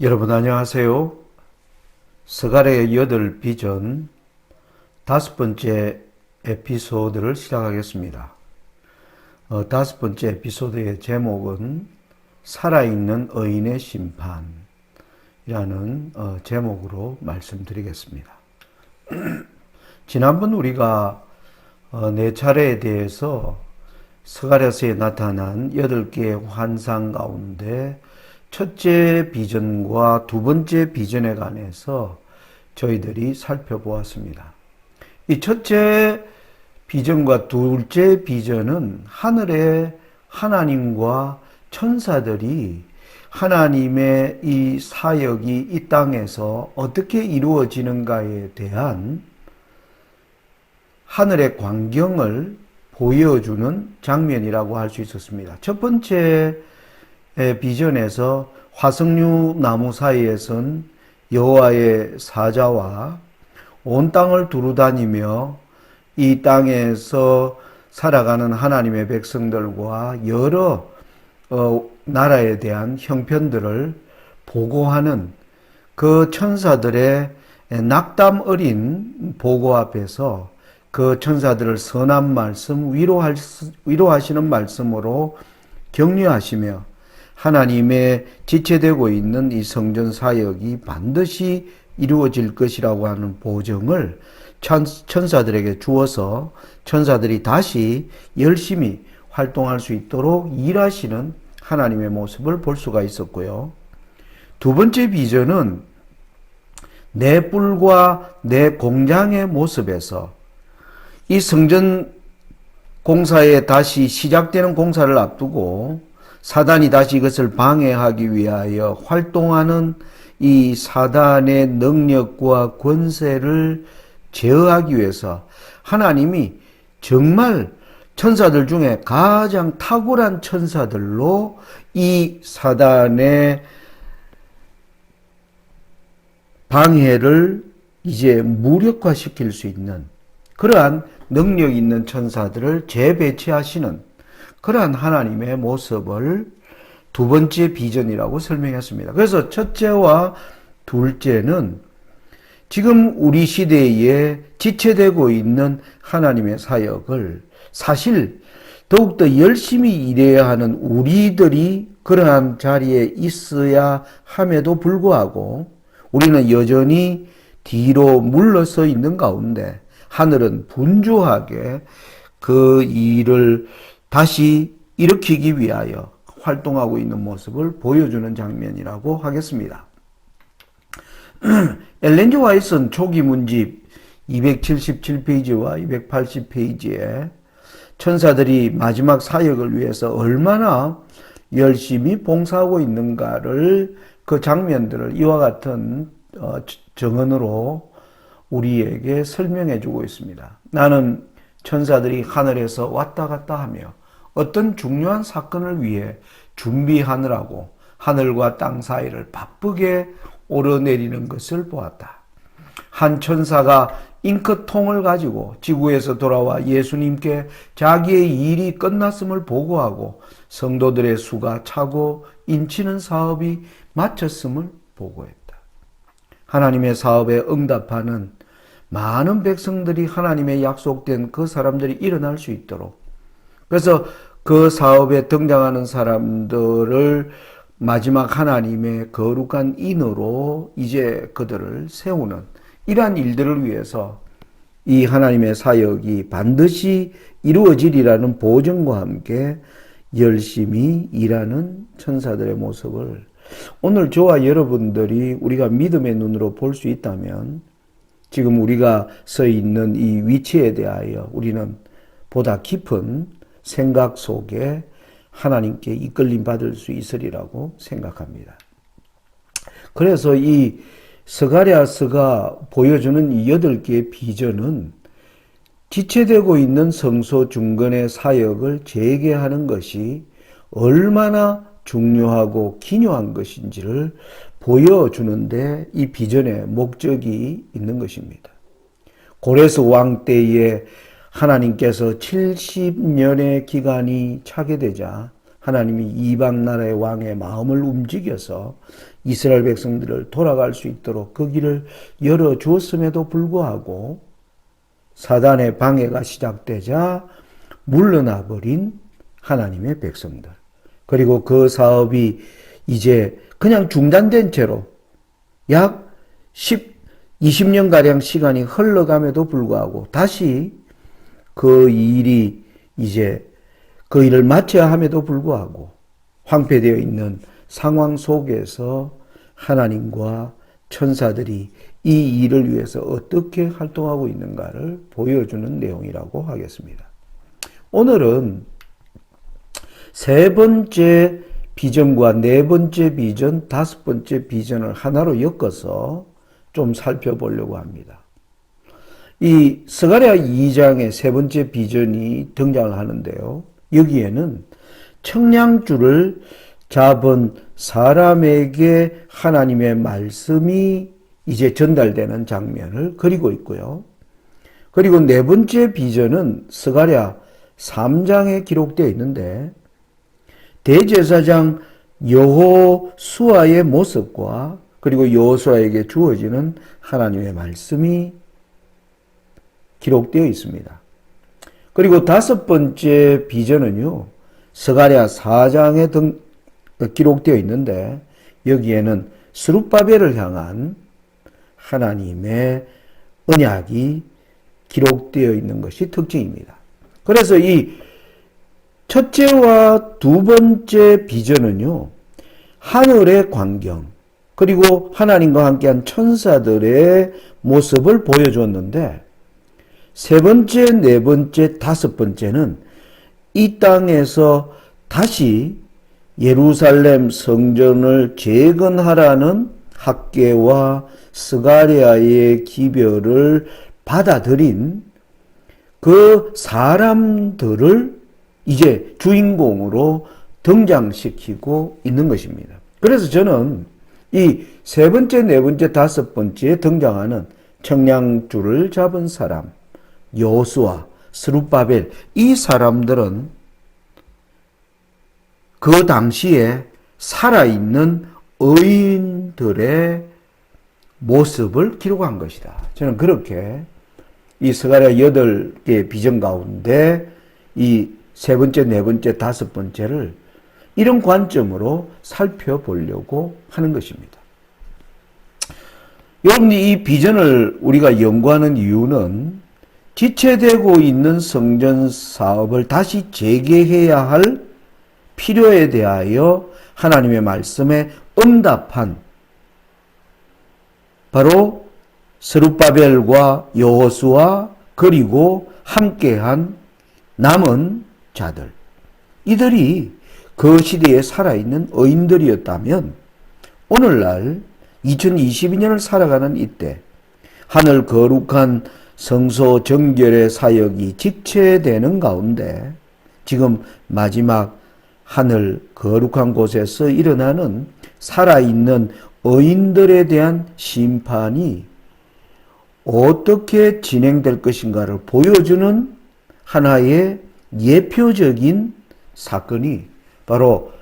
여러분 안녕하세요. 스가랴의 8비전 5번째 에피소드를 시작하겠습니다. 5번째 에피소드의 제목은 살아있는 의인의 심판이라는 제목으로 말씀드리겠습니다. 지난번 우리가 네 차례에 대해서 스가랴서에 나타난 8개의 환상 가운데 첫째 비전과 두 번째 비전에 관해서 저희들이 살펴보았습니다. 이 첫째 비전과 둘째 비전은 하늘의 하나님과 천사들이 하나님의 이 사역이 이 땅에서 어떻게 이루어지는가에 대한 하늘의 광경을 보여주는 장면이라고 할 수 있었습니다. 첫 번째 비전에서 화석류 나무 사이에선 여호와의 사자와 온 땅을 두루다니며 이 땅에서 살아가는 하나님의 백성들과 여러 나라에 대한 형편들을 보고하는 그 천사들의 낙담 어린 보고 앞에서 그 천사들을 선한 말씀, 위로하시는 말씀으로 격려하시며 하나님의 지체되고 있는 이 성전 사역이 반드시 이루어질 것이라고 하는 보증을 천사들에게 주어서 천사들이 다시 열심히 활동할 수 있도록 일하시는 하나님의 모습을 볼 수가 있었고요. 두 번째 비전은 내 뿔과 내 공장의 모습에서 이 성전 공사에 다시 시작되는 공사를 앞두고 사단이 다시 이것을 방해하기 위하여 활동하는 이 사단의 능력과 권세를 제어하기 위해서 하나님이 정말 천사들 중에 가장 탁월한 천사들로 이 사단의 방해를 이제 무력화시킬 수 있는 그러한 능력 있는 천사들을 재배치하시는 그러한 하나님의 모습을 두 번째 비전이라고 설명했습니다. 그래서 첫째와 둘째는 지금 우리 시대에 지체되고 있는 하나님의 사역을 사실 더욱더 열심히 일해야 하는 우리들이 그러한 자리에 있어야 함에도 불구하고 우리는 여전히 뒤로 물러서 있는 가운데 하늘은 분주하게 그 일을 다시 일으키기 위하여 활동하고 있는 모습을 보여주는 장면이라고 하겠습니다. 엘렌 G 화이트는 초기 문집 277페이지와 280페이지에 천사들이 마지막 사역을 위해서 얼마나 열심히 봉사하고 있는가를 그 장면들을 이와 같은 정언으로 우리에게 설명해 주고 있습니다. 나는 천사들이 하늘에서 왔다 갔다 하며 어떤 중요한 사건을 위해 준비하느라고 하늘과 땅 사이를 바쁘게 오르내리는 것을 보았다. 한 천사가 잉크통을 가지고 지구에서 돌아와 예수님께 자기의 일이 끝났음을 보고하고 성도들의 수가 차고 인치는 사업이 마쳤음을 보고했다. 하나님의 사업에 응답하는 많은 백성들이 하나님의 약속된 그 사람들이 일어날 수 있도록 그래서 그 사업에 등장하는 사람들을 마지막 하나님의 거룩한 인으로 이제 그들을 세우는 이러한 일들을 위해서 이 하나님의 사역이 반드시 이루어지리라는 보증과 함께 열심히 일하는 천사들의 모습을 오늘 저와 여러분들이 우리가 믿음의 눈으로 볼 수 있다면 지금 우리가 서 있는 이 위치에 대하여 우리는 보다 깊은 생각 속에 하나님께 이끌림 받을 수 있으리라고 생각합니다. 그래서 이 스가랴서가 보여주는 이 8개의 비전은 지체되고 있는 성소 중건의 사역을 재개하는 것이 얼마나 중요하고 기묘한 것인지를 보여주는데 이 비전의 목적이 있는 것입니다. 고레스 왕 때에 하나님께서 70년의 기간이 차게 되자 하나님이 이방 나라의 왕의 마음을 움직여서 이스라엘 백성들을 돌아갈 수 있도록 그 길을 열어주었음에도 불구하고 사단의 방해가 시작되자 물러나 버린 하나님의 백성들. 그리고 그 사업이 이제 그냥 중단된 채로 약 20년가량 시간이 흘러감에도 불구하고 다시 그 일이 이제 그 일을 마쳐야 함에도 불구하고 황폐되어 있는 상황 속에서 하나님과 천사들이 이 일을 위해서 어떻게 활동하고 있는가를 보여주는 내용이라고 하겠습니다. 오늘은 세 번째 비전과 네 번째 비전, 다섯 번째 비전을 하나로 엮어서 좀 살펴보려고 합니다. 이 스가랴 2장의 세 번째 비전이 등장을 하는데요. 여기에는 청량줄을 잡은 사람에게 하나님의 말씀이 이제 전달되는 장면을 그리고 있고요. 그리고 네 번째 비전은 스가랴 3장에 기록되어 있는데 대제사장 여호수아의 모습과 그리고 여호수아에게 주어지는 하나님의 말씀이 기록되어 있습니다. 그리고 다섯 번째 비전은요, 스가랴 4장에 기록되어 있는데 여기에는 스룹바벨을 향한 하나님의 언약이 기록되어 있는 것이 특징입니다. 그래서 이 첫째와 두 번째 비전은요, 하늘의 광경, 그리고 하나님과 함께한 천사들의 모습을 보여줬는데, 세 번째, 네 번째, 다섯 번째는 이 땅에서 다시 예루살렘 성전을 재건하라는 학개와 스가랴의 기별을 받아들인 그 사람들을 이제 주인공으로 등장시키고 있는 것입니다. 그래서 저는 이 세 번째, 네 번째, 다섯 번째에 등장하는 청량줄을 잡은 사람, 여호수아, 스룹바벨, 이 사람들은 그 당시에 살아있는 의인들의 모습을 기록한 것이다. 저는 그렇게 이 스가랴 8개의 비전 가운데 이 세 번째, 네 번째, 다섯 번째를 이런 관점으로 살펴보려고 하는 것입니다. 여러분이 이 비전을 우리가 연구하는 이유는 지체되고 있는 성전 사업을 다시 재개해야 할 필요에 대하여 하나님의 말씀에 응답한 바로 스룹바벨과 여호수아 그리고 함께한 남은 자들, 이들이 그 시대에 살아있는 의인들이었다면 오늘날 2022년을 살아가는 이때 하늘 거룩한 성소 정결의 사역이 지체되는 가운데 지금 마지막 하늘 거룩한 곳에서 일어나는 살아있는 의인들에 대한 심판이 어떻게 진행될 것인가를 보여주는 하나의 예표적인 사건이 바로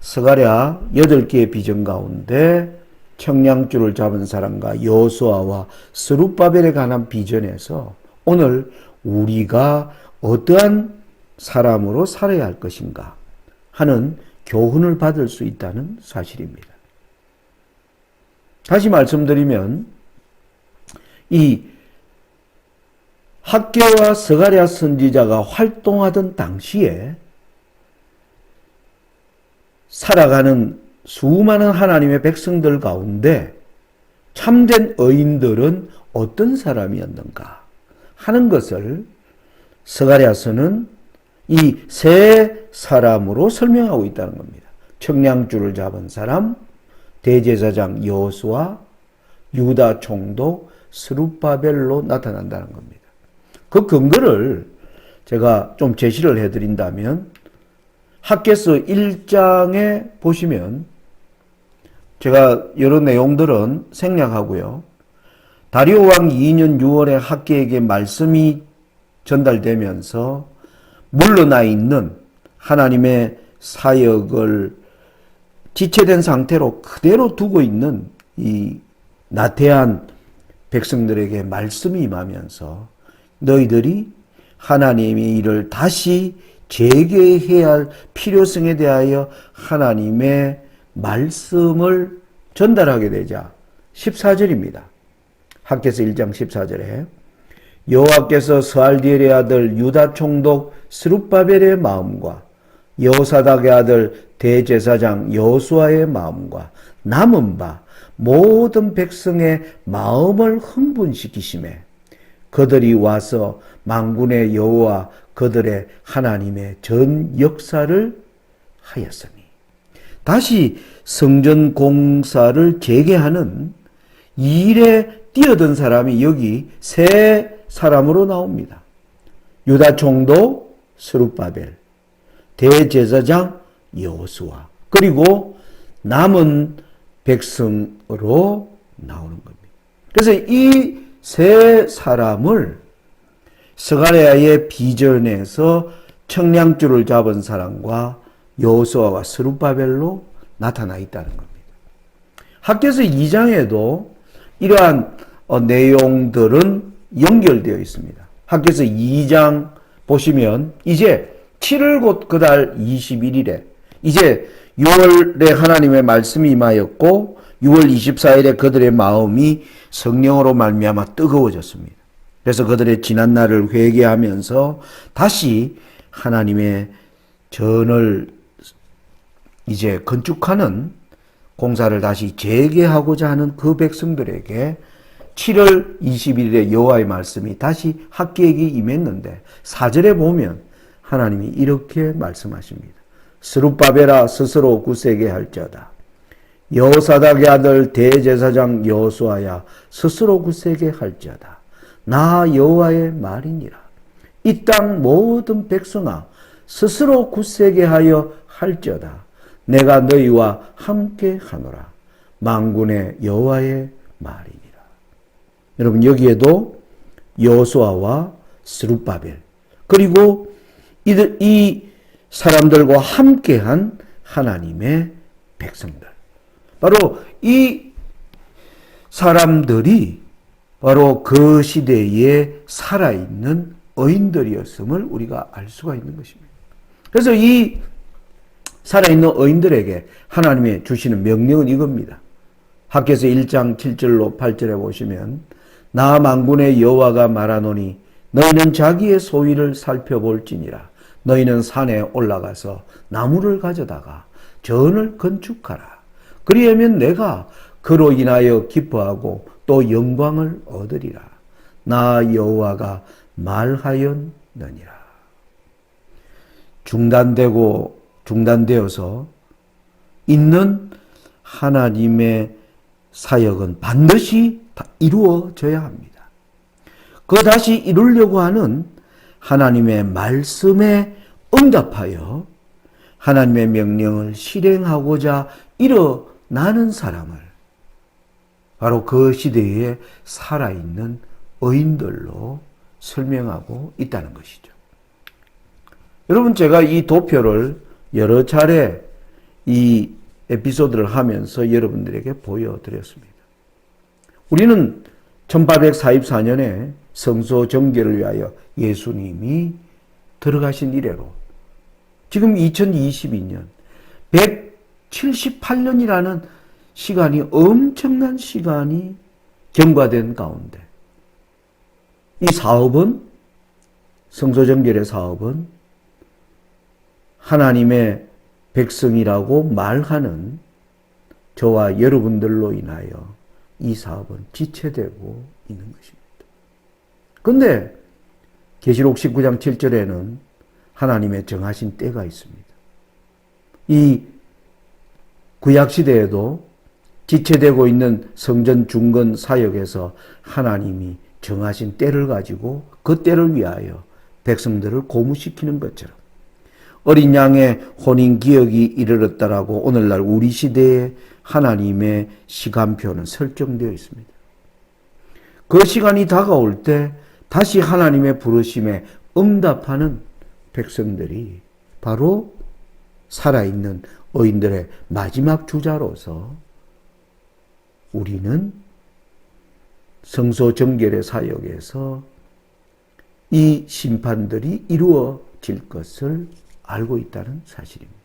스가랴 8개의 비전 가운데 청량줄을 잡은 사람과 여호수아와 스룹바벨에 관한 비전에서 오늘 우리가 어떠한 사람으로 살아야 할 것인가 하는 교훈을 받을 수 있다는 사실입니다. 다시 말씀드리면 이 학개와 스가랴 선지자가 활동하던 당시에 살아가는 수많은 하나님의 백성들 가운데 참된 의인들은 어떤 사람이었는가 하는 것을 스가랴서는 이 세 사람으로 설명하고 있다는 겁니다. 청량줄을 잡은 사람, 대제사장 여호수아, 유다 총독 스룹바벨로 나타난다는 겁니다. 그 근거를 제가 좀 제시를 해드린다면 학개서 1장에 보시면 제가 여러 내용들은 생략하고요. 다리오 왕 2년 6월에 학개에게 말씀이 전달되면서 물러나 있는 하나님의 사역을 지체된 상태로 그대로 두고 있는 이 나태한 백성들에게 말씀이 임하면서 너희들이 하나님의 일을 다시 재개해야 할 필요성에 대하여 하나님의 말씀을 전달하게 되자 14절입니다. 학개서 1장 14절에 여호와께서 스알디엘의 아들 유다 총독 스룹바벨의 마음과 여호사닥의 아들 대제사장 여호수아의 마음과 남은 바 모든 백성의 마음을 흥분시키심에 그들이 와서 만군의 여호와 그들의 하나님의 전 역사를 하였으니 다시 성전 공사를 재개하는 이 일에 뛰어든 사람이 여기 세 사람으로 나옵니다. 유다 총독 스룹바벨, 대제사장 여호수아, 그리고 남은 백성으로 나오는 겁니다. 그래서 이 세 사람을 스가랴의 비전에서 청량줄을 잡은 사람과 여호수아와 스룹바벨로 나타나 있다는 겁니다. 학개서 2장에도 이러한 내용들은 연결되어 있습니다. 학개서 2장 보시면 이제 7월 곧 그달 21일에 이제 6월에 하나님의 말씀이 임하였고 6월 24일에 그들의 마음이 성령으로 말미암아 뜨거워졌습니다. 그래서 그들의 지난 날을 회개하면서 다시 하나님의 전을 이제 건축하는 공사를 다시 재개하고자 하는 그 백성들에게 7월 21일에 여호와의 말씀이 다시 학기에게 임했는데 4절에 보면 하나님이 이렇게 말씀하십니다. 스룹바벨아 스스로 굳세게 할지어다. 여호사닥의 아들 대제사장 여호수아야 스스로 굳세게 할지어다. 나 여호와의 말이니라. 이 땅 모든 백성아 스스로 굳세게 하여 할지어다. 내가 너희와 함께 하노라. 만군의 여호와의 말이니라. 여러분 여기에도 여호수아와 스룹바벨 그리고 이 사람들과 함께한 하나님의 백성들, 바로 이 사람들이 바로 그 시대에 살아있는 의인들이었음을 우리가 알 수가 있는 것입니다. 그래서 이 살아있는 의인들에게 하나님이 주시는 명령은 이겁니다. 학개서 1장 7절로 8절에 보시면 나 만군의 여호와가 말하노니 너희는 자기의 소위를 살펴볼지니라. 너희는 산에 올라가서 나무를 가져다가 전을 건축하라. 그리하면 내가 그로 인하여 기뻐하고 또 영광을 얻으리라. 나 여호와가 말하였느니라. 중단되어서 있는 하나님의 사역은 반드시 다 이루어져야 합니다. 그 다시 이루려고 하는 하나님의 말씀에 응답하여 하나님의 명령을 실행하고자 일어나는 사람을 바로 그 시대에 살아있는 의인들로 설명하고 있다는 것이죠. 여러분 제가 이 도표를 여러 차례 이 에피소드를 하면서 여러분들에게 보여드렸습니다. 우리는 1844년에 성소 정결을 위하여 예수님이 들어가신 이래로 지금 2022년 178년이라는 시간이 엄청난 시간이 경과된 가운데 이 사업은 성소 정결의 사업은 하나님의 백성이라고 말하는 저와 여러분들로 인하여 이 사업은 지체되고 있는 것입니다. 그런데 계시록 19장 7절에는 하나님의 정하신 때가 있습니다. 이 구약시대에도 지체되고 있는 성전 중건 사역에서 하나님이 정하신 때를 가지고 그 때를 위하여 백성들을 고무시키는 것처럼 어린 양의 혼인 기억이 이르렀다라고 오늘날 우리 시대에 하나님의 시간표는 설정되어 있습니다. 그 시간이 다가올 때 다시 하나님의 부르심에 응답하는 백성들이 바로 살아있는 의인들의 마지막 주자로서 우리는 성소 정결의 사역에서 이 심판들이 이루어질 것을 알고 있다는 사실입니다.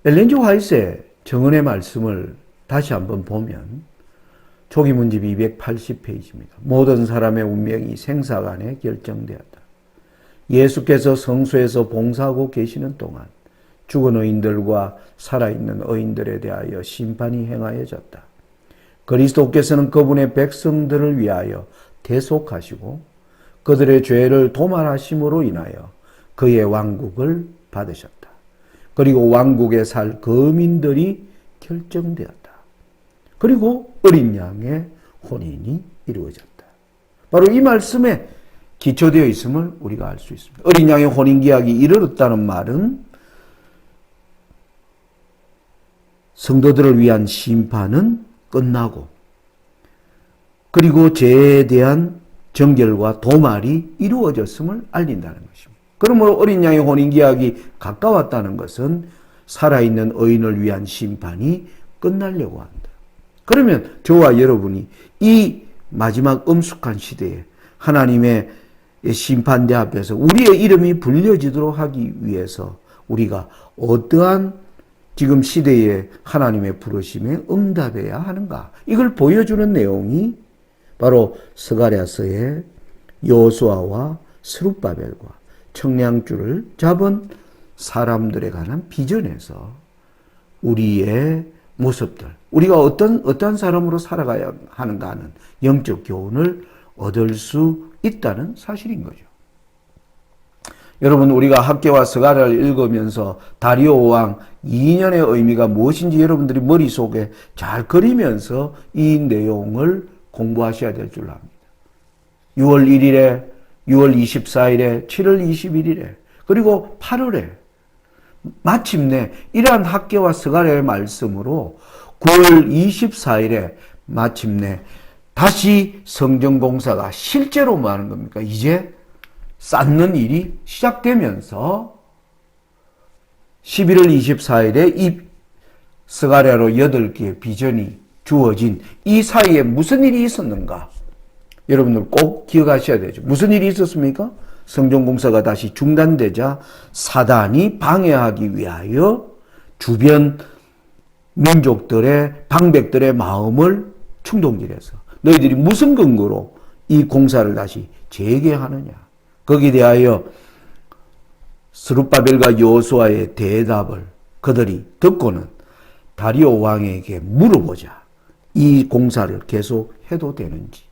엘렌 G 화이트의 정언의 말씀을 다시 한번 보면 초기 문집 280페이지입니다. 모든 사람의 운명이 생사간에 결정되었다. 예수께서 성소에서 봉사하고 계시는 동안 죽은 의인들과 살아있는 의인들에 대하여 심판이 행하여졌다. 그리스도께서는 그분의 백성들을 위하여 대속하시고 그들의 죄를 도말하심으로 인하여 그의 왕국을 받으셨다. 그리고 왕국에 살 거민들이 결정되었다. 그리고 어린 양의 혼인이 이루어졌다. 바로 이 말씀에 기초되어 있음을 우리가 알 수 있습니다. 어린 양의 혼인 계약이 이르렀다는 말은 성도들을 위한 심판은 끝나고 그리고 죄에 대한 정결과 도말이 이루어졌음을 알린다는 것입니다. 그러므로 어린 양의 혼인 계약이 가까웠다는 것은 살아있는 의인을 위한 심판이 끝나려고 한다. 그러면 저와 여러분이 이 마지막 엄숙한 시대에 하나님의 심판대 앞에서 우리의 이름이 불려지도록 하기 위해서 우리가 어떠한 지금 시대에 하나님의 부르심에 응답해야 하는가? 이걸 보여주는 내용이 바로 스가랴서의 여호수아와 스룹바벨과 청량줄을 잡은 사람들에 관한 비전에서 우리의 모습들, 우리가 어떤 사람으로 살아가야 하는가 하는 영적 교훈을 얻을 수 있다는 사실인 거죠. 여러분, 우리가 학개와 스가랴를 읽으면서 다리오 왕 2년의 의미가 무엇인지 여러분들이 머릿속에 잘 그리면서 이 내용을 공부하셔야 될 줄 압니다. 6월 1일에, 6월 24일에, 7월 21일에, 그리고 8월에 마침내 이러한 학개와 스가랴의 말씀으로 9월 24일에 마침내 다시 성전공사가 실제로 뭐 하는 겁니까? 이제 쌓는 일이 시작되면서 11월 24일에 이 스가랴로 8개의 비전이 주어진 이 사이에 무슨 일이 있었는가? 여러분들 꼭 기억하셔야 되죠. 무슨 일이 있었습니까? 성전공사가 다시 중단되자 사단이 방해하기 위하여 주변 민족들의 방백들의 마음을 충동질해서 너희들이 무슨 근거로 이 공사를 다시 재개하느냐. 거기에 대하여 스룹바벨과 여호수아의 대답을 그들이 듣고는 다리오 왕에게 물어보자. 이 공사를 계속 해도 되는지.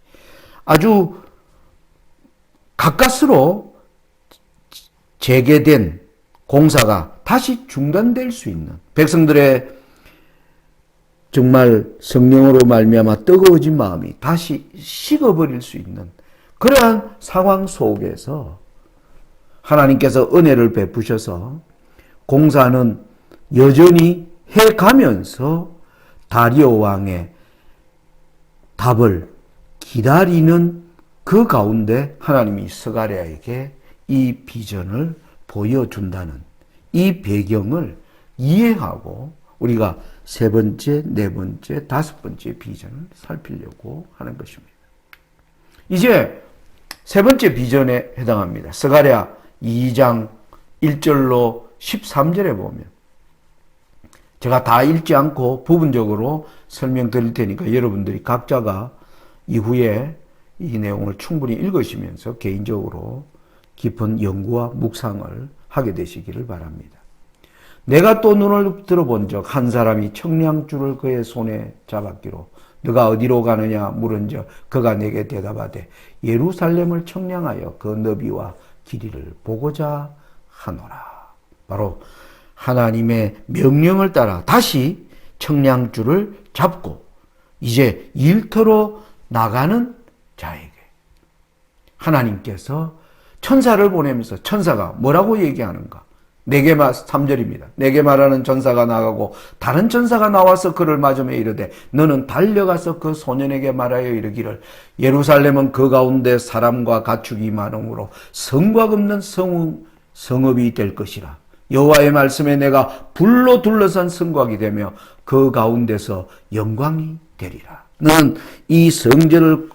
아주 가까스로 재개된 공사가 다시 중단될 수 있는 백성들의 정말 성령으로 말미암아 뜨거워진 마음이 다시 식어버릴 수 있는 그러한 상황 속에서 하나님께서 은혜를 베푸셔서 공사는 여전히 해가면서 다리오 왕의 답을 기다리는 그 가운데 하나님이 스가랴에게 이 비전을 보여준다는 이 배경을 이해하고 우리가 세 번째, 네 번째, 다섯 번째 비전을 살피려고 하는 것입니다. 이제 세 번째 비전에 해당합니다. 스가랴 2장 1절로 13절에 보면 제가 다 읽지 않고 부분적으로 설명드릴 테니까 여러분들이 각자가 이후에 이 내용을 충분히 읽으시면서 개인적으로 깊은 연구와 묵상을 하게 되시기를 바랍니다. 내가 또 눈을 들어본 적 한 사람이 청량줄을 그의 손에 잡았기로 너가 어디로 가느냐 물은즉 그가 내게 대답하되 예루살렘을 청량하여 그 너비와 길이를 보고자 하노라. 바로 하나님의 명령을 따라 다시 청량줄을 잡고 이제 일터로 나가는 자에게 하나님께서 천사를 보내면서 천사가 뭐라고 얘기하는가? 내게 3절입니다. 내게 말하는 전사가 나가고 다른 전사가 나와서 그를 맞으며 이르되 너는 달려가서 그 소년에게 말하여 이르기를 예루살렘은 그 가운데 사람과 가축이 많음으로 성곽 없는 성읍이 될 것이라. 여호와의 말씀에 내가 불로 둘러싼 성곽이 되며 그 가운데서 영광이 되리라. 너는 이 성전을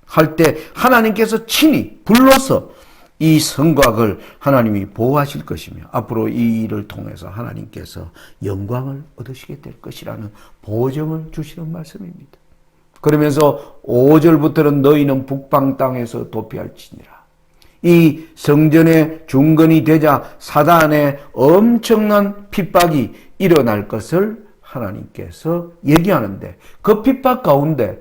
할 때 하나님께서 친히 불러서 이 성곽을 하나님이 보호하실 것이며 앞으로 이 일을 통해서 하나님께서 영광을 얻으시게 될 것이라는 보증을 주시는 말씀입니다. 그러면서 5절부터는 너희는 북방 땅에서 도피할지니라. 이 성전의 중건이 되자 사단의 엄청난 핍박이 일어날 것을 하나님께서 얘기하는데 그 핍박 가운데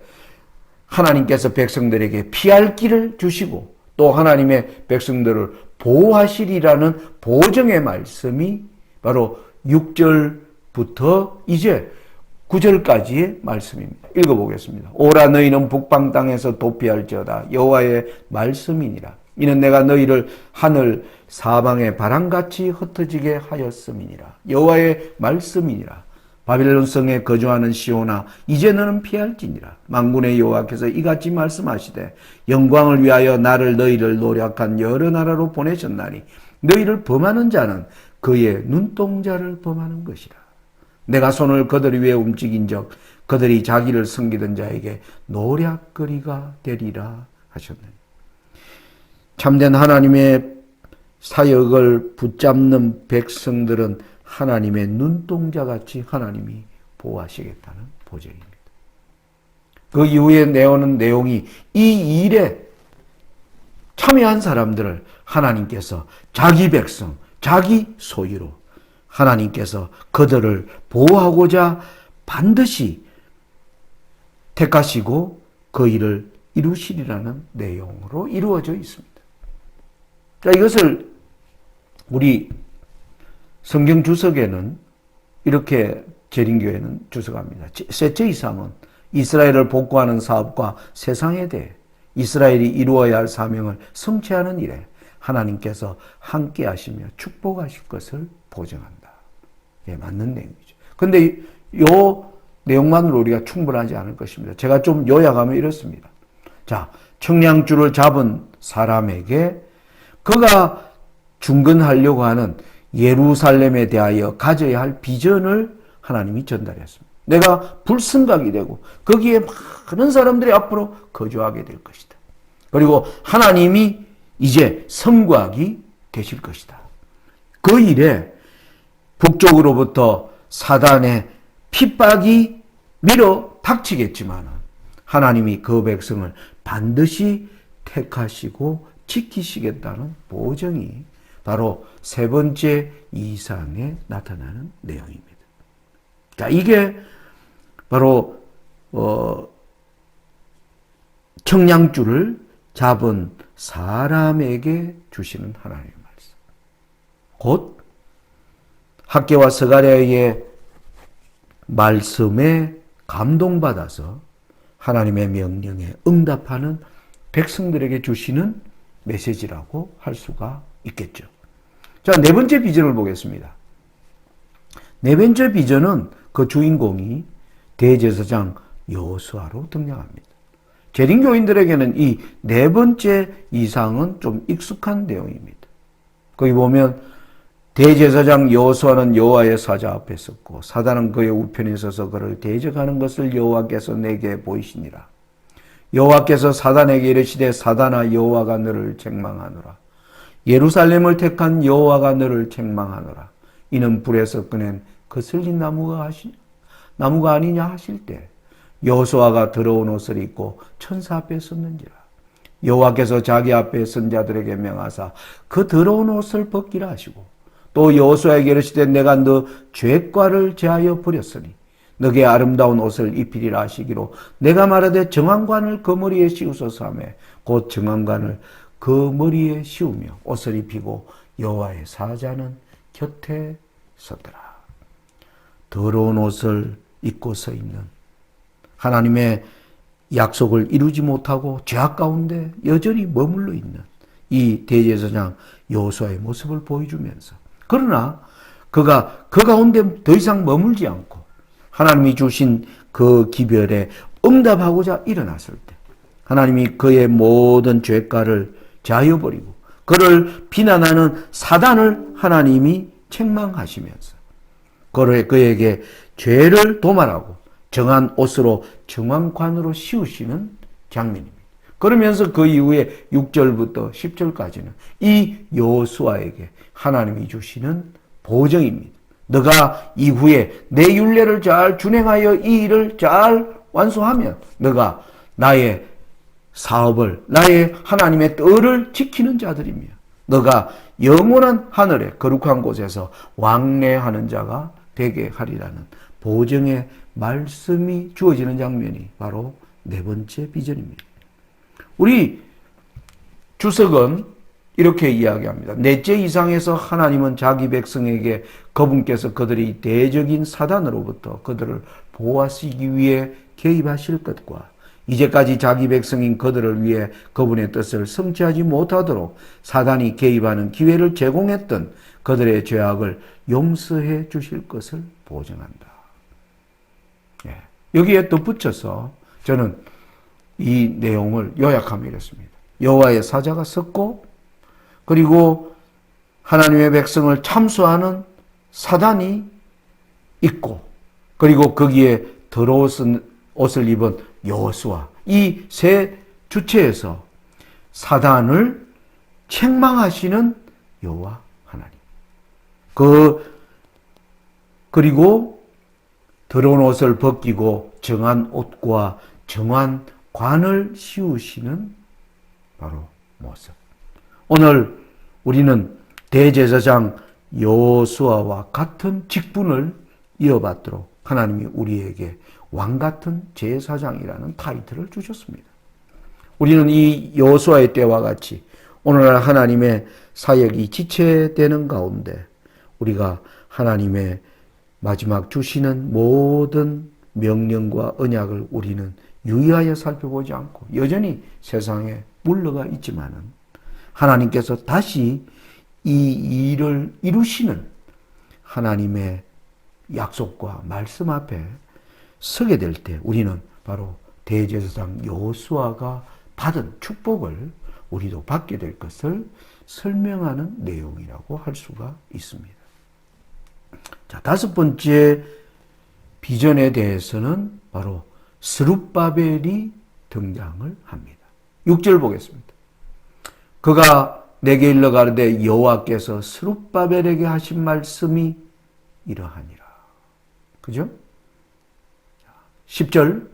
하나님께서 백성들에게 피할 길을 주시고 또 하나님의 백성들을 보호하시리라는 보증의 말씀이 바로 6절부터 이제 9절까지의 말씀입니다. 읽어보겠습니다. 오라 너희는 북방 땅에서 도피할지어다. 여호와의 말씀이니라. 이는 내가 너희를 하늘 사방의 바람같이 흩어지게 하였음이니라. 여호와의 말씀이니라. 바빌론 성에 거주하는 시온아 이제 너는 피할지니라. 만군의 여호와께서 이같이 말씀하시되 영광을 위하여 나를 너희를 노력한 여러 나라로 보내셨나니 너희를 범하는 자는 그의 눈동자를 범하는 것이라. 내가 손을 그들 위에 움직인 적 그들이 자기를 섬기던 자에게 노략거리가 되리라 하셨느니. 참된 하나님의 사역을 붙잡는 백성들은 하나님의 눈동자같이 하나님이 보호하시겠다는 보증입니다. 그 이후에 내오는 내용이 이 일에 참여한 사람들을 하나님께서 자기 백성, 자기 소유로 하나님께서 그들을 보호하고자 반드시 택하시고 그 일을 이루시리라는 내용으로 이루어져 있습니다. 자, 이것을 우리 성경 주석에는 이렇게 재림교회는 주석합니다. 셋째 이상은 이스라엘을 복구하는 사업과 세상에 대해 이스라엘이 이루어야 할 사명을 성취하는 일에 하나님께서 함께 하시며 축복하실 것을 보증한다. 예, 맞는 내용이죠. 근데 요 내용만으로 우리가 충분하지 않을 것입니다. 제가 좀 요약하면 이렇습니다. 자, 청량줄을 잡은 사람에게 그가 중건하려고 하는 예루살렘에 대하여 가져야 할 비전을 하나님이 전달했습니다. 내가 불성각이 되고 거기에 많은 사람들이 앞으로 거주하게 될 것이다. 그리고 하나님이 이제 성곽이 되실 것이다. 그 일에 북쪽으로부터 사단의 핍박이 밀어 닥치겠지만 하나님이 그 백성을 반드시 택하시고 지키시겠다는 보증이 바로 세 번째 이상에 나타나는 내용입니다. 자, 이게 바로 청량줄을 잡은 사람에게 주시는 하나님의 말씀. 곧 학개와 스가랴의 말씀에 감동받아서 하나님의 명령에 응답하는 백성들에게 주시는 메시지라고 할 수가 있겠죠. 자, 네 번째 비전을 보겠습니다. 네 번째 비전은 그 주인공이 대제사장 여호수아로 등장합니다. 재림교인들에게는 이 네 번째 이상은 좀 익숙한 내용입니다. 거기 보면 대제사장 여호수아는 여호와의 사자 앞에 섰고 사단은 그의 우편에 서서 그를 대적하는 것을 여호와께서 내게 보이시니라. 여호와께서 사단에게 이르시되 사단아 여호와가 너를 책망하노라. 예루살렘을 택한 여호와가 너를 책망하노라. 이는 불에서 꺼낸 거슬린 나무가 아니냐 하실 때 여호수아가 더러운 옷을 입고 천사 앞에 섰는지라. 여호와께서 자기 앞에 선 자들에게 명하사 그 더러운 옷을 벗기라 하시고 또 여호수아에게 이르시되 내가 너 죄과를 제하여 버렸으니 너게 아름다운 옷을 입히리라 하시기로 내가 말하되 정황관을 그 머리에 씌우소서 하며 곧 정황관을 그 머리에 씌우며 옷을 입히고 여호와의 사자는 곁에 섰더라. 더러운 옷을 입고 서 있는 하나님의 약속을 이루지 못하고 죄악 가운데 여전히 머물러 있는 이 대제사장 여호수아의 모습을 보여주면서 그러나 그가 그 가운데 더 이상 머물지 않고 하나님이 주신 그 기별에 응답하고자 일어났을 때 하나님이 그의 모든 죄가를 자여버리고 그를 비난하는 사단을 하나님이 책망하시면서 그에게 죄를 도말하고 정한 옷으로 정황관으로 씌우시는 장면입니다. 그러면서 그 이후에 6절부터 10절까지는 이 여호수아에게 하나님이 주시는 보정입니다. 너가 이후에 내 율례를 잘 준행하여 이 일을 잘 완수하면 너가 나의 사업을 나의 하나님의 뜻을 지키는 자들이며 너가 영원한 하늘의 거룩한 곳에서 왕래하는 자가 되게 하리라는 보정의 말씀이 주어지는 장면이 바로 네 번째 비전입니다. 우리 주석은 이렇게 이야기합니다. 넷째 이상에서 하나님은 자기 백성에게 그분께서 그들이 대적인 사단으로부터 그들을 보호하시기 위해 개입하실 것과 이제까지 자기 백성인 그들을 위해 그분의 뜻을 성취하지 못하도록 사단이 개입하는 기회를 제공했던 그들의 죄악을 용서해 주실 것을 보증한다. 여기에 덧붙여서 저는 이 내용을 요약하면 이렇습니다. 여호와의 사자가 섰고 그리고 하나님의 백성을 참수하는 사단이 있고 그리고 거기에 더러운 옷을 입은 여호수아 이 세 주체에서 사단을 책망하시는 여호와 하나님 그리고 더러운 옷을 벗기고 정한 옷과 정한 관을 씌우시는 바로 모습. 오늘 우리는 대제사장 여호수아와 같은 직분을 이어받도록 하나님이 우리에게 왕같은 제사장이라는 타이틀을 주셨습니다. 우리는 이 여호수아의 때와 같이 오늘날 하나님의 사역이 지체되는 가운데 우리가 하나님의 마지막 주시는 모든 명령과 언약을 우리는 유의하여 살펴보지 않고 여전히 세상에 물러가 있지만은 하나님께서 다시 이 일을 이루시는 하나님의 약속과 말씀 앞에 서게 될 때 우리는 바로 대제사장 여호수아가 받은 축복을 우리도 받게 될 것을 설명하는 내용이라고 할 수가 있습니다. 자, 다섯 번째 비전에 대해서는 바로 스룹바벨이 등장을 합니다. 6절 보겠습니다. 그가 내게 일러 가르되 여호와께서 스룹바벨에게 하신 말씀이 이러하니라. 그죠? 10절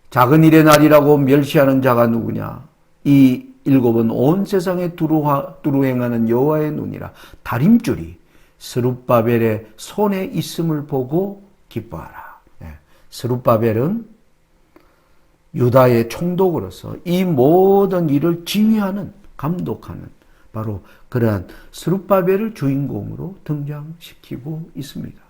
작은 일의 날이라고 멸시하는 자가 누구냐? 이 일곱은 온 세상에 두루 행하는 여호와의 눈이라. 다림줄이 스룹바벨의 손에 있음을 보고 기뻐하라. 스룹바벨은 유다의 총독으로서 이 모든 일을 지휘하는 감독하는 바로 그러한 스룹바벨을 주인공으로 등장시키고 있습니다.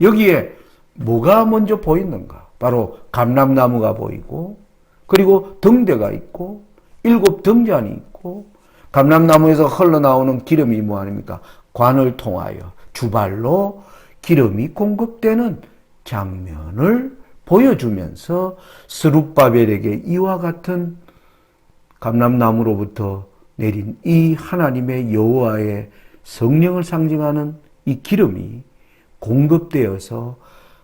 여기에 뭐가 먼저 보이는가? 바로 감람나무가 보이고 그리고 등대가 있고 7 등잔이 있고 감람나무에서 흘러나오는 기름이 뭐 아닙니까? 관을 통하여 주발로 기름이 공급되는 장면을 보여주면서 스룹바벨에게 이와 같은 감람나무로부터 내린 이 하나님의 여호와의 성령을 상징하는 이 기름이 공급되어서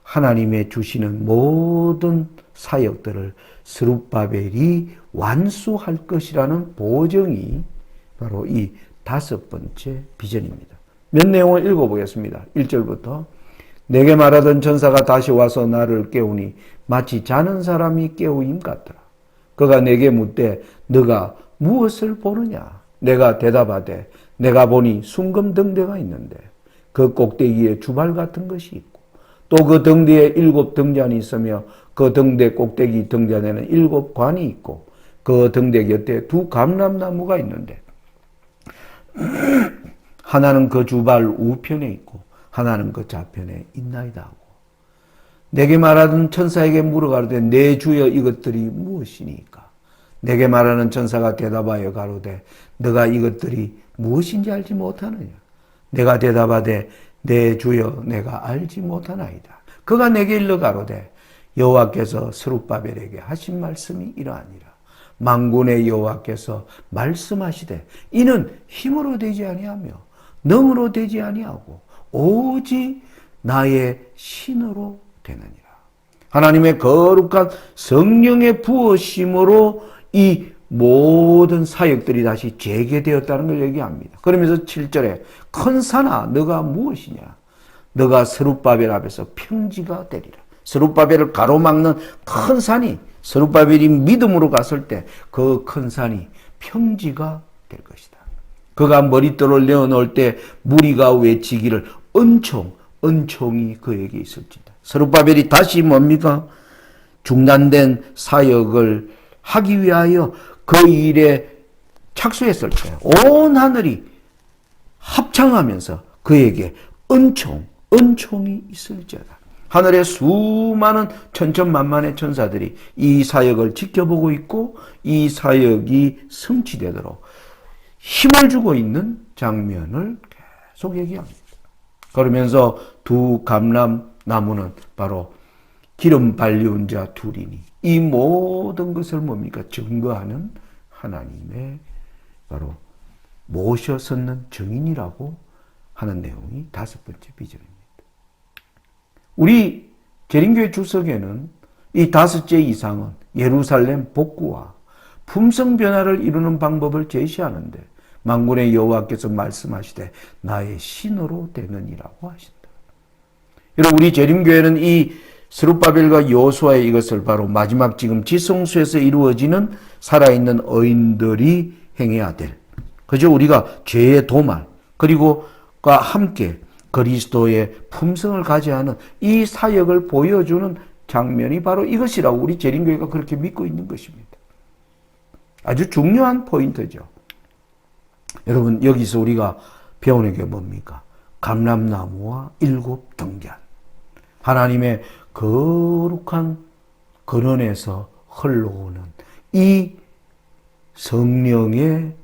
하나님의 주시는 모든 사역들을 스룹바벨이 완수할 것이라는 보증이 바로 이 다섯 번째 비전입니다. 몇 내용을 읽어보겠습니다. 1절부터 내게 말하던 전사가 다시 와서 나를 깨우니 마치 자는 사람이 깨우임 같더라. 그가 내게 묻되 너가 무엇을 보느냐? 내가 대답하되 내가 보니 순금등대가 있는데 그 꼭대기에 주발 같은 것이 있고 또 그 등대에 7 등잔이 있으며 그 등대 꼭대기 등잔에는 7 관이 있고 그 등대 곁에 2 감람나무가 있는데 하나는 그 주발 우편에 있고 하나는 그 좌편에 있나이다 하고 내게 말하던 천사에게 물어 가로되 내 주여 이것들이 무엇이니까? 내게 말하는 천사가 대답하여 가로되 너가 이것들이 무엇인지 알지 못하느냐? 내가 대답하되 내 주여 내가 알지 못하나이다. 그가 내게 일러 가로되 여호와께서 스룹바벨에게 하신 말씀이 이러하니라. 만군의 여호와께서 말씀하시되 이는 힘으로 되지 아니하며 능으로 되지 아니하고 오직 나의 신으로 되느니라. 하나님의 거룩한 성령의 부으심으로 이 모든 사역들이 다시 재개되었다는 걸 얘기합니다. 그러면서 7절에 큰 산아 너가 무엇이냐? 너가 스룹바벨 앞에서 평지가 되리라. 스룹바벨을 가로막는 큰 산이 스룹바벨이 믿음으로 갔을 때 그 큰 산이 평지가 될 것이다. 그가 머릿돌을 내어놓을 때 무리가 외치기를 은총이 그에게 있을지다. 스룹바벨이 다시 뭡니까? 중단된 사역을 하기 위하여 그 일에 착수했을 때 온 하늘이 합창하면서 그에게 은총이 있을지어다. 하늘의 수많은 천천만만의 천사들이 이 사역을 지켜보고 있고 이 사역이 성취되도록 힘을 주고 있는 장면을 계속 얘기합니다. 그러면서 두 감람나무는 바로 기름 발리운 자 둘이니 이 모든 것을 뭡니까? 증거하는 하나님의 바로 모셔섰는 증인이라고 하는 내용이 다섯 번째 비전입니다. 우리 재림교회 주석에는 이 다섯째 이상은 예루살렘 복구와 품성 변화를 이루는 방법을 제시하는데 만군의 여호와께서 말씀하시되 나의 신으로 되느니라고 하신다. 여러분 우리 재림교회는 이 스룹바벨과 여호수아의 이것을 바로 마지막 지금 지성소에서 이루어지는 살아있는 의인들이 행해야 될 그저 우리가 죄의 도말 그리고 과 함께 그리스도의 품성을 가져야 하는 이 사역을 보여주는 장면이 바로 이것이라고 우리 재림교회가 그렇게 믿고 있는 것입니다. 아주 중요한 포인트죠. 여러분 여기서 우리가 배우는 게 뭡니까? 감람나무와 일곱 등잔. 하나님의 거룩한 근원에서 흘러오는 이 성령의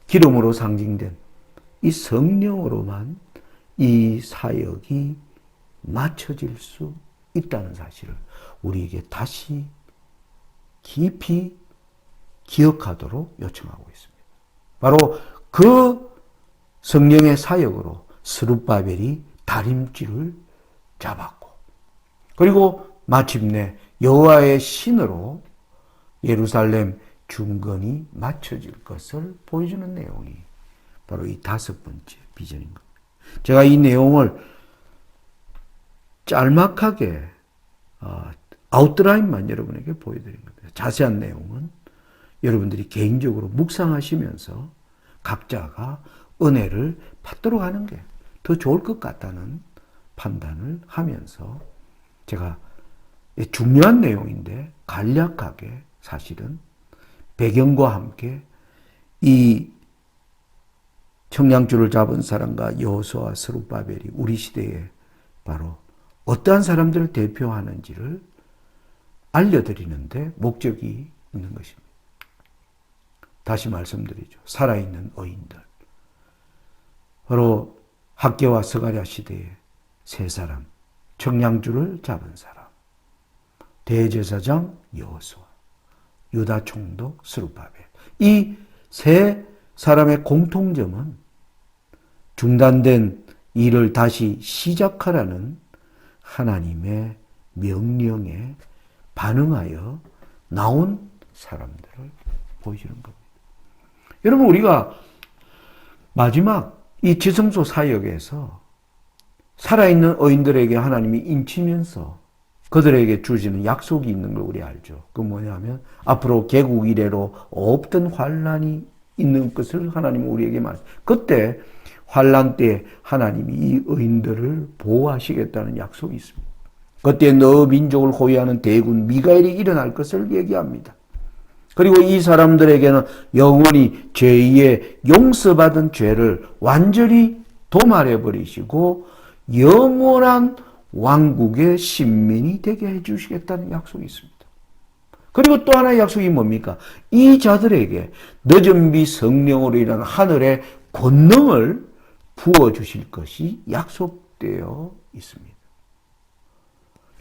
기름으로 상징된 이 성령으로만 이 사역이 맞춰질 수 있다는 사실을 우리에게 다시 깊이 기억하도록 요청하고 있습니다. 바로 그 성령의 사역으로 스룹바벨이 다림질을 잡았고 그리고 마침내 여호와의 신으로 예루살렘 중건이 맞춰질 것을 보여주는 내용이 바로 이 다섯 번째 비전인 겁니다. 제가 이 내용을 짤막하게 아웃라인만 여러분에게 보여드린 겁니다. 자세한 내용은 여러분들이 개인적으로 묵상하시면서 각자가 은혜를 받도록 하는 게 더 좋을 것 같다는 판단을 하면서 제가 중요한 내용인데 간략하게 사실은 배경과 함께 이 청량줄을 잡은 사람과 여호수아 스룹바벨이 우리 시대에 바로 어떠한 사람들을 대표하는지를 알려드리는데 목적이 있는 것입니다. 다시 말씀드리죠. 살아있는 의인들. 바로 학개와 스가랴 시대에 세 사람, 청량줄을 잡은 사람, 대제사장 여호수아, 유다 총독 스룹바벨. 이 세 사람의 공통점은 중단된 일을 다시 시작하라는 하나님의 명령에 반응하여 나온 사람들을 보여주는 겁니다. 여러분 우리가 마지막 이 지성소 사역에서 살아있는 의인들에게 하나님이 인치면서 그들에게 주시는 약속이 있는 걸 우리 알죠. 그 뭐냐면 앞으로 개국 이래로 없던 환란이 있는 것을 하나님은 우리에게 말했어요. 그때 환란 때 하나님이 이 의인들을 보호하시겠다는 약속이 있습니다. 그때 너 민족을 호위하는 대군 미가엘이 일어날 것을 얘기합니다. 그리고 이 사람들에게는 영원히 죄의 용서받은 죄를 완전히 도말해버리시고 영원한 왕국의 신민이 되게 해주시겠다는 약속이 있습니다. 그리고 또 하나의 약속이 뭡니까? 이 자들에게 늦은 비 성령으로 인한 하늘의 권능을 부어주실 것이 약속되어 있습니다.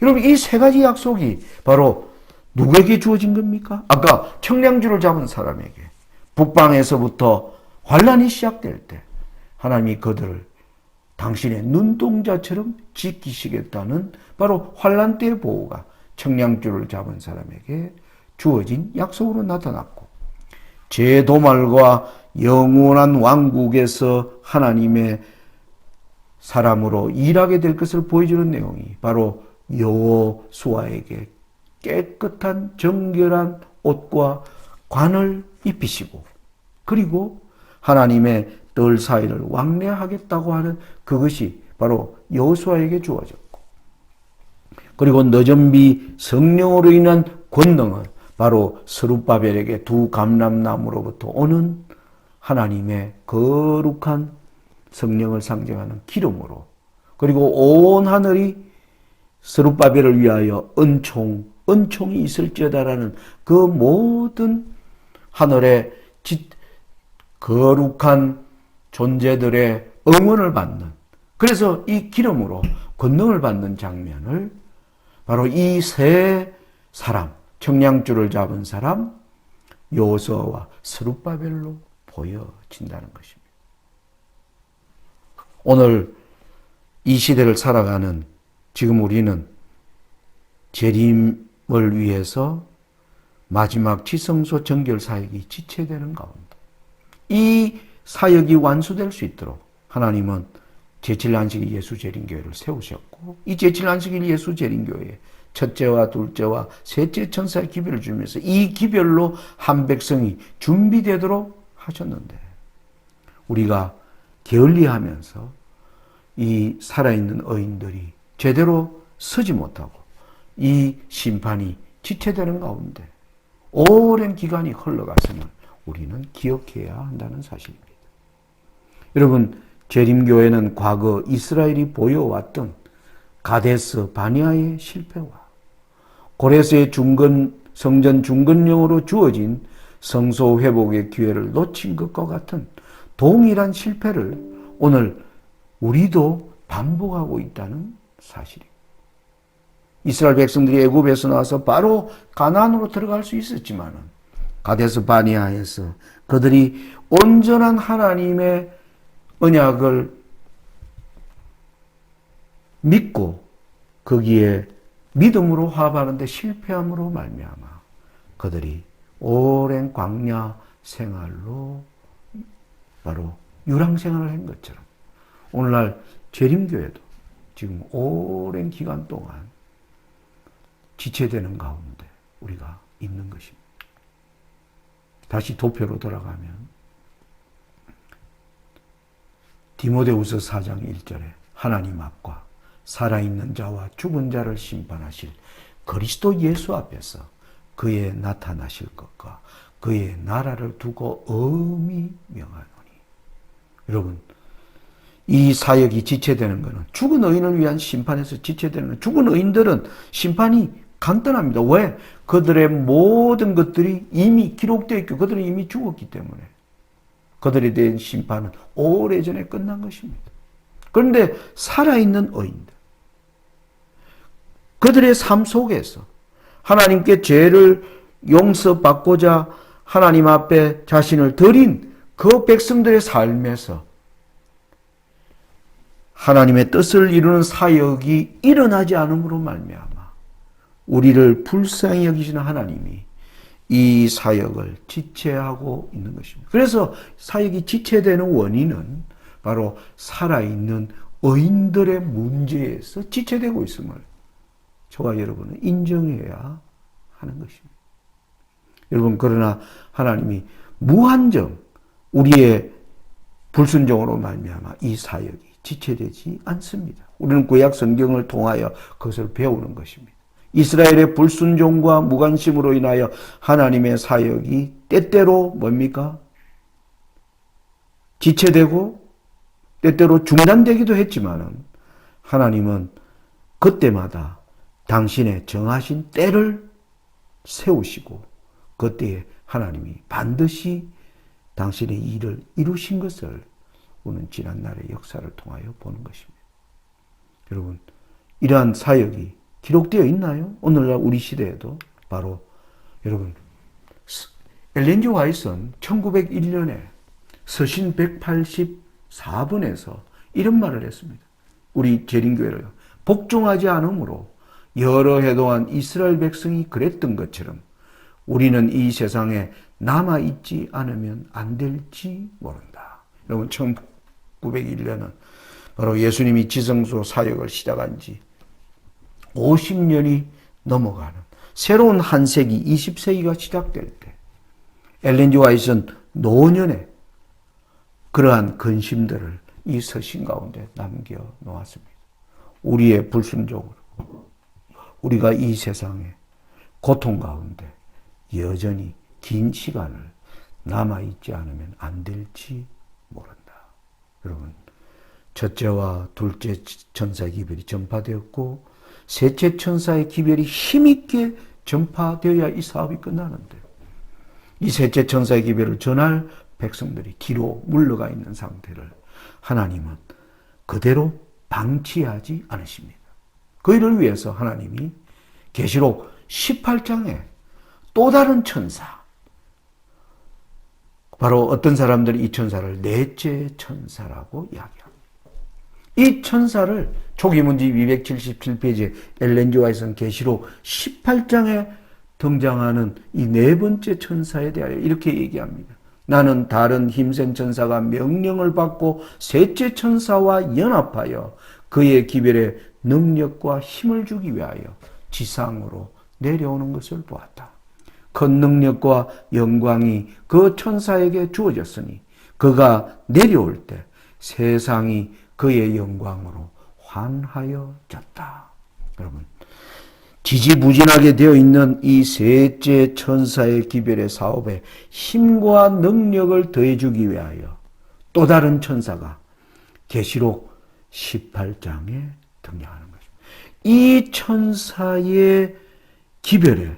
여러분, 이 세 가지 약속이 바로 누구에게 주어진 겁니까? 아까 청량주를 잡은 사람에게 북방에서부터 환란이 시작될 때 하나님이 그들을 당신의 눈동자처럼 지키시겠다는 바로 환란 때의 보호가 청량주를 잡은 사람에게 주어진 약속으로 나타났고, 재도말과 영원한 왕국에서 하나님의 사람으로 일하게 될 것을 보여주는 내용이 바로 여호수아에게 깨끗한 정결한 옷과 관을 입히시고, 그리고 하나님의 뜰 사이를 왕래하겠다고 하는 그것이 바로 여호수아에게 주어졌고, 그리고 너전비 성령으로 인한 권능은 바로 스룹바벨에게 두 감람나무로부터 오는 하나님의 거룩한 성령을 상징하는 기름으로, 그리고 온 하늘이 스룹바벨을 위하여 은총이 있을지어다라는 그 모든 하늘의 거룩한 존재들의 응원을 받는, 그래서 이 기름으로 권능을 받는 장면을 바로 이 세 사람, 청량주를 잡은 사람 여호수아와 스룹바벨로 보여진다는 것입니다. 오늘 이 시대를 살아가는 지금 우리는 재림을 위해서 마지막 지성소 정결 사역이 지체되는 가운데 이 사역이 완수될 수 있도록 하나님은 제7안식일 예수재림교회를 세우셨고, 이 제7안식일 예수재림교회에 첫째와 둘째와 셋째 천사의 기별을 주면서 이 기별로 한 백성이 준비되도록 하셨는데, 우리가 게을리하면서 이 살아있는 의인들이 제대로 서지 못하고 이 심판이 지체되는 가운데 오랜 기간이 흘러갔음을 우리는 기억해야 한다는 사실입니다. 여러분, 재림교회는 과거 이스라엘이 보여왔던 가데스 바니아의 실패와 고레스의 성전 중건령으로 주어진 성소 회복의 기회를 놓친 것과 같은 동일한 실패를 오늘 우리도 반복하고 있다는 사실입니다. 이스라엘 백성들이 애굽에서 나와서 바로 가나안으로 들어갈 수 있었지만 가데스 바니아에서 그들이 온전한 하나님의 언약을 믿고 거기에 믿음으로 화합하는데 실패함으로 말미암아 그들이 오랜 광야 생활로 바로 유랑생활을 한 것처럼 오늘날 재림교회도 지금 오랜 기간 동안 지체되는 가운데 우리가 있는 것입니다. 다시 도표로 돌아가면 디모데후서 4장 1절에 하나님 앞과 살아있는 자와 죽은 자를 심판하실 그리스도 예수 앞에서 그의 나타나실 것과 그의 나라를 두고 엄히 명하노니. 여러분, 이 사역이 지체되는 것은 죽은 의인을 위한 심판에서 지체되는 것. 죽은 의인들은 심판이 간단합니다. 왜? 그들의 모든 것들이 이미 기록되어 있고 그들은 이미 죽었기 때문에 그들에 대한 심판은 오래전에 끝난 것입니다. 그런데 살아있는 의인들, 그들의 삶 속에서 하나님께 죄를 용서받고자 하나님 앞에 자신을 드린 그 백성들의 삶에서 하나님의 뜻을 이루는 사역이 일어나지 않음으로 말미암아 우리를 불쌍히 여기시는 하나님이 이 사역을 지체하고 있는 것입니다. 그래서 사역이 지체되는 원인은 바로 살아있는 의인들의 문제에서 지체되고 있음을 저와 여러분은 인정해야 하는 것입니다. 여러분, 그러나 하나님이 무한정 우리의 불순종으로 말미암아 이 사역이 지체되지 않습니다. 우리는 구약 성경을 통하여 그것을 배우는 것입니다. 이스라엘의 불순종과 무관심으로 인하여 하나님의 사역이 때때로 뭡니까? 지체되고 때때로 중단되기도 했지만 하나님은 그때마다 당신의 정하신 때를 세우시고 그때에 하나님이 반드시 당신의 일을 이루신 것을 우리는 지난날의 역사를 통하여 보는 것입니다. 여러분, 이러한 사역이 기록되어 있나요? 오늘날 우리 시대에도. 바로 여러분, 엘렌 G 화이트는 1901년에 서신 184번에서 이런 말을 했습니다. 우리 재림교회를 복종하지 않으므로 여러 해 동안 이스라엘 백성이 그랬던 것처럼 우리는 이 세상에 남아있지 않으면 안 될지 모른다. 여러분, 1901년은 바로 예수님이 지성소 사역을 시작한 지 50년이 넘어가는 새로운 한 세기, 20세기가 시작될 때 엘렌 G 화이트는 노년에 그러한 근심들을 이 서신 가운데 남겨놓았습니다. 우리의 불순종으로 우리가 이 세상에 고통 가운데 여전히 긴 시간을 남아있지 않으면 안 될지 모른다. 여러분, 첫째와 둘째 천사의 기별이 전파되었고 셋째 천사의 기별이 힘있게 전파되어야 이 사업이 끝나는데 이 셋째 천사의 기별을 전할 백성들이 뒤로 물러가 있는 상태를 하나님은 그대로 방치하지 않으십니다. 그 일을 위해서 하나님이 계시록 18장에 또 다른 천사, 바로 어떤 사람들이 이 천사를 넷째 천사라고 이야기합니다. 이 천사를 초기 문지 277페이지에 엘렌 G 화이트는 계시록 18장에 등장하는 이 네 번째 천사에 대하여 이렇게 얘기합니다. 나는 다른 힘센 천사가 명령을 받고 셋째 천사와 연합하여 그의 기별에 능력과 힘을 주기 위하여 지상으로 내려오는 것을 보았다. 큰 능력과 영광이 그 천사에게 주어졌으니 그가 내려올 때 세상이 그의 영광으로 환하여졌다. 여러분, 지지부진하게 되어 있는 이 셋째 천사의 기별의 사업에 힘과 능력을 더해주기 위하여 또 다른 천사가 계시록 18장에 등장하는 것입니다. 이 천사의 기별에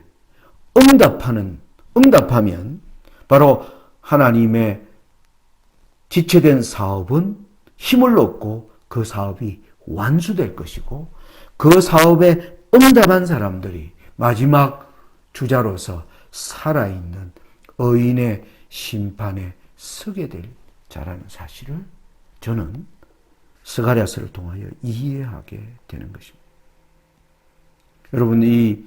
응답하면 바로 하나님의 지체된 사업은 힘을 얻고 그 사업이 완수될 것이고 그 사업에 응답한 사람들이 마지막 주자로서 살아있는 의인의 심판에 서게 될 자라는 사실을 저는 스가랴서를 통하여 이해하게 되는 것입니다. 여러분, 이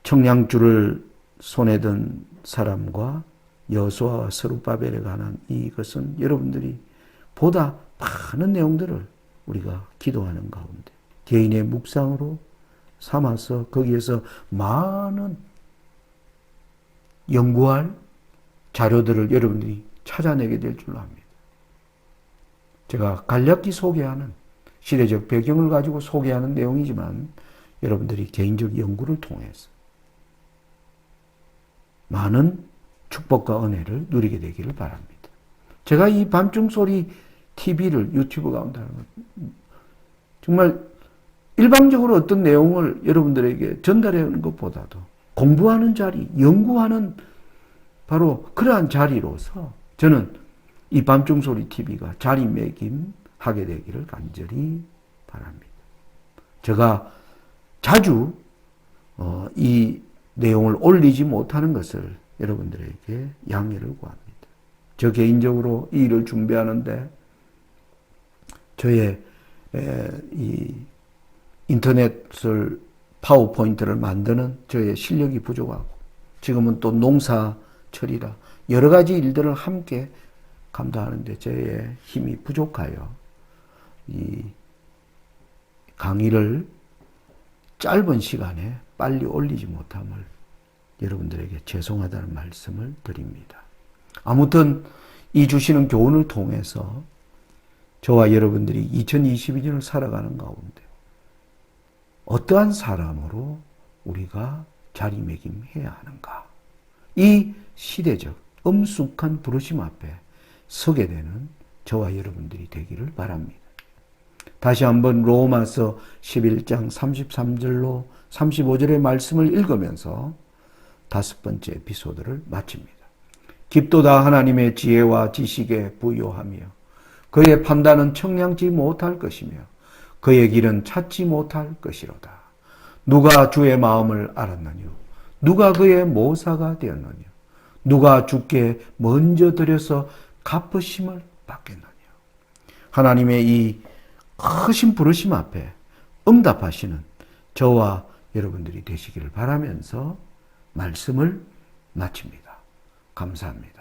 청량줄을 손에 든 사람과 여호수아와 스룹바벨에 관한 이것은 여러분들이 보다 많은 내용들을 우리가 기도하는 가운데 개인의 묵상으로 삼아서 거기에서 많은 연구할 자료들을 여러분들이 찾아내게 될 줄로 압니다. 제가 간략히 소개하는 시대적 배경을 가지고 소개하는 내용이지만 여러분들이 개인적 연구를 통해서 많은 축복과 은혜를 누리게 되기를 바랍니다. 제가 이 밤중소리 TV를 유튜브 가운데 하는 것, 정말 일방적으로 어떤 내용을 여러분들에게 전달하는 것보다도 공부하는 자리, 연구하는 바로 그러한 자리로서 저는 이 밤중소리 TV가 자리매김하게 되기를 간절히 바랍니다. 제가 자주 이 내용을 올리지 못하는 것을 여러분들에게 양해를 구합니다. 저 개인적으로 이 일을 준비하는데 저의 이 인터넷을 파워포인트를 만드는 저의 실력이 부족하고 지금은 또 농사철이라 여러 가지 일들을 함께 감당하는데 저의 힘이 부족하여 이 강의를 짧은 시간에 빨리 올리지 못함을 여러분들에게 죄송하다는 말씀을 드립니다. 아무튼 이 주시는 교훈을 통해서 저와 여러분들이 2022년을 살아가는 가운데 어떠한 사람으로 우리가 자리매김해야 하는가? 이 시대적 엄숙한 부르심 앞에 서게 되는 저와 여러분들이 되기를 바랍니다. 다시 한번 로마서 11장 33절로 35절의 말씀을 읽으면서 다섯 번째 에피소드를 마칩니다. 깊도다 하나님의 지혜와 지식에 부요하며 그의 판단은 청량지 못할 것이며 그의 길은 찾지 못할 것이로다. 누가 주의 마음을 알았느뇨? 누가 그의 모사가 되었느뇨? 누가 주께 먼저 드려서 갚으심을 받겠느뇨? 하나님의 이 크신 부르심 앞에 응답하시는 저와 여러분들이 되시기를 바라면서 말씀을 마칩니다. 감사합니다.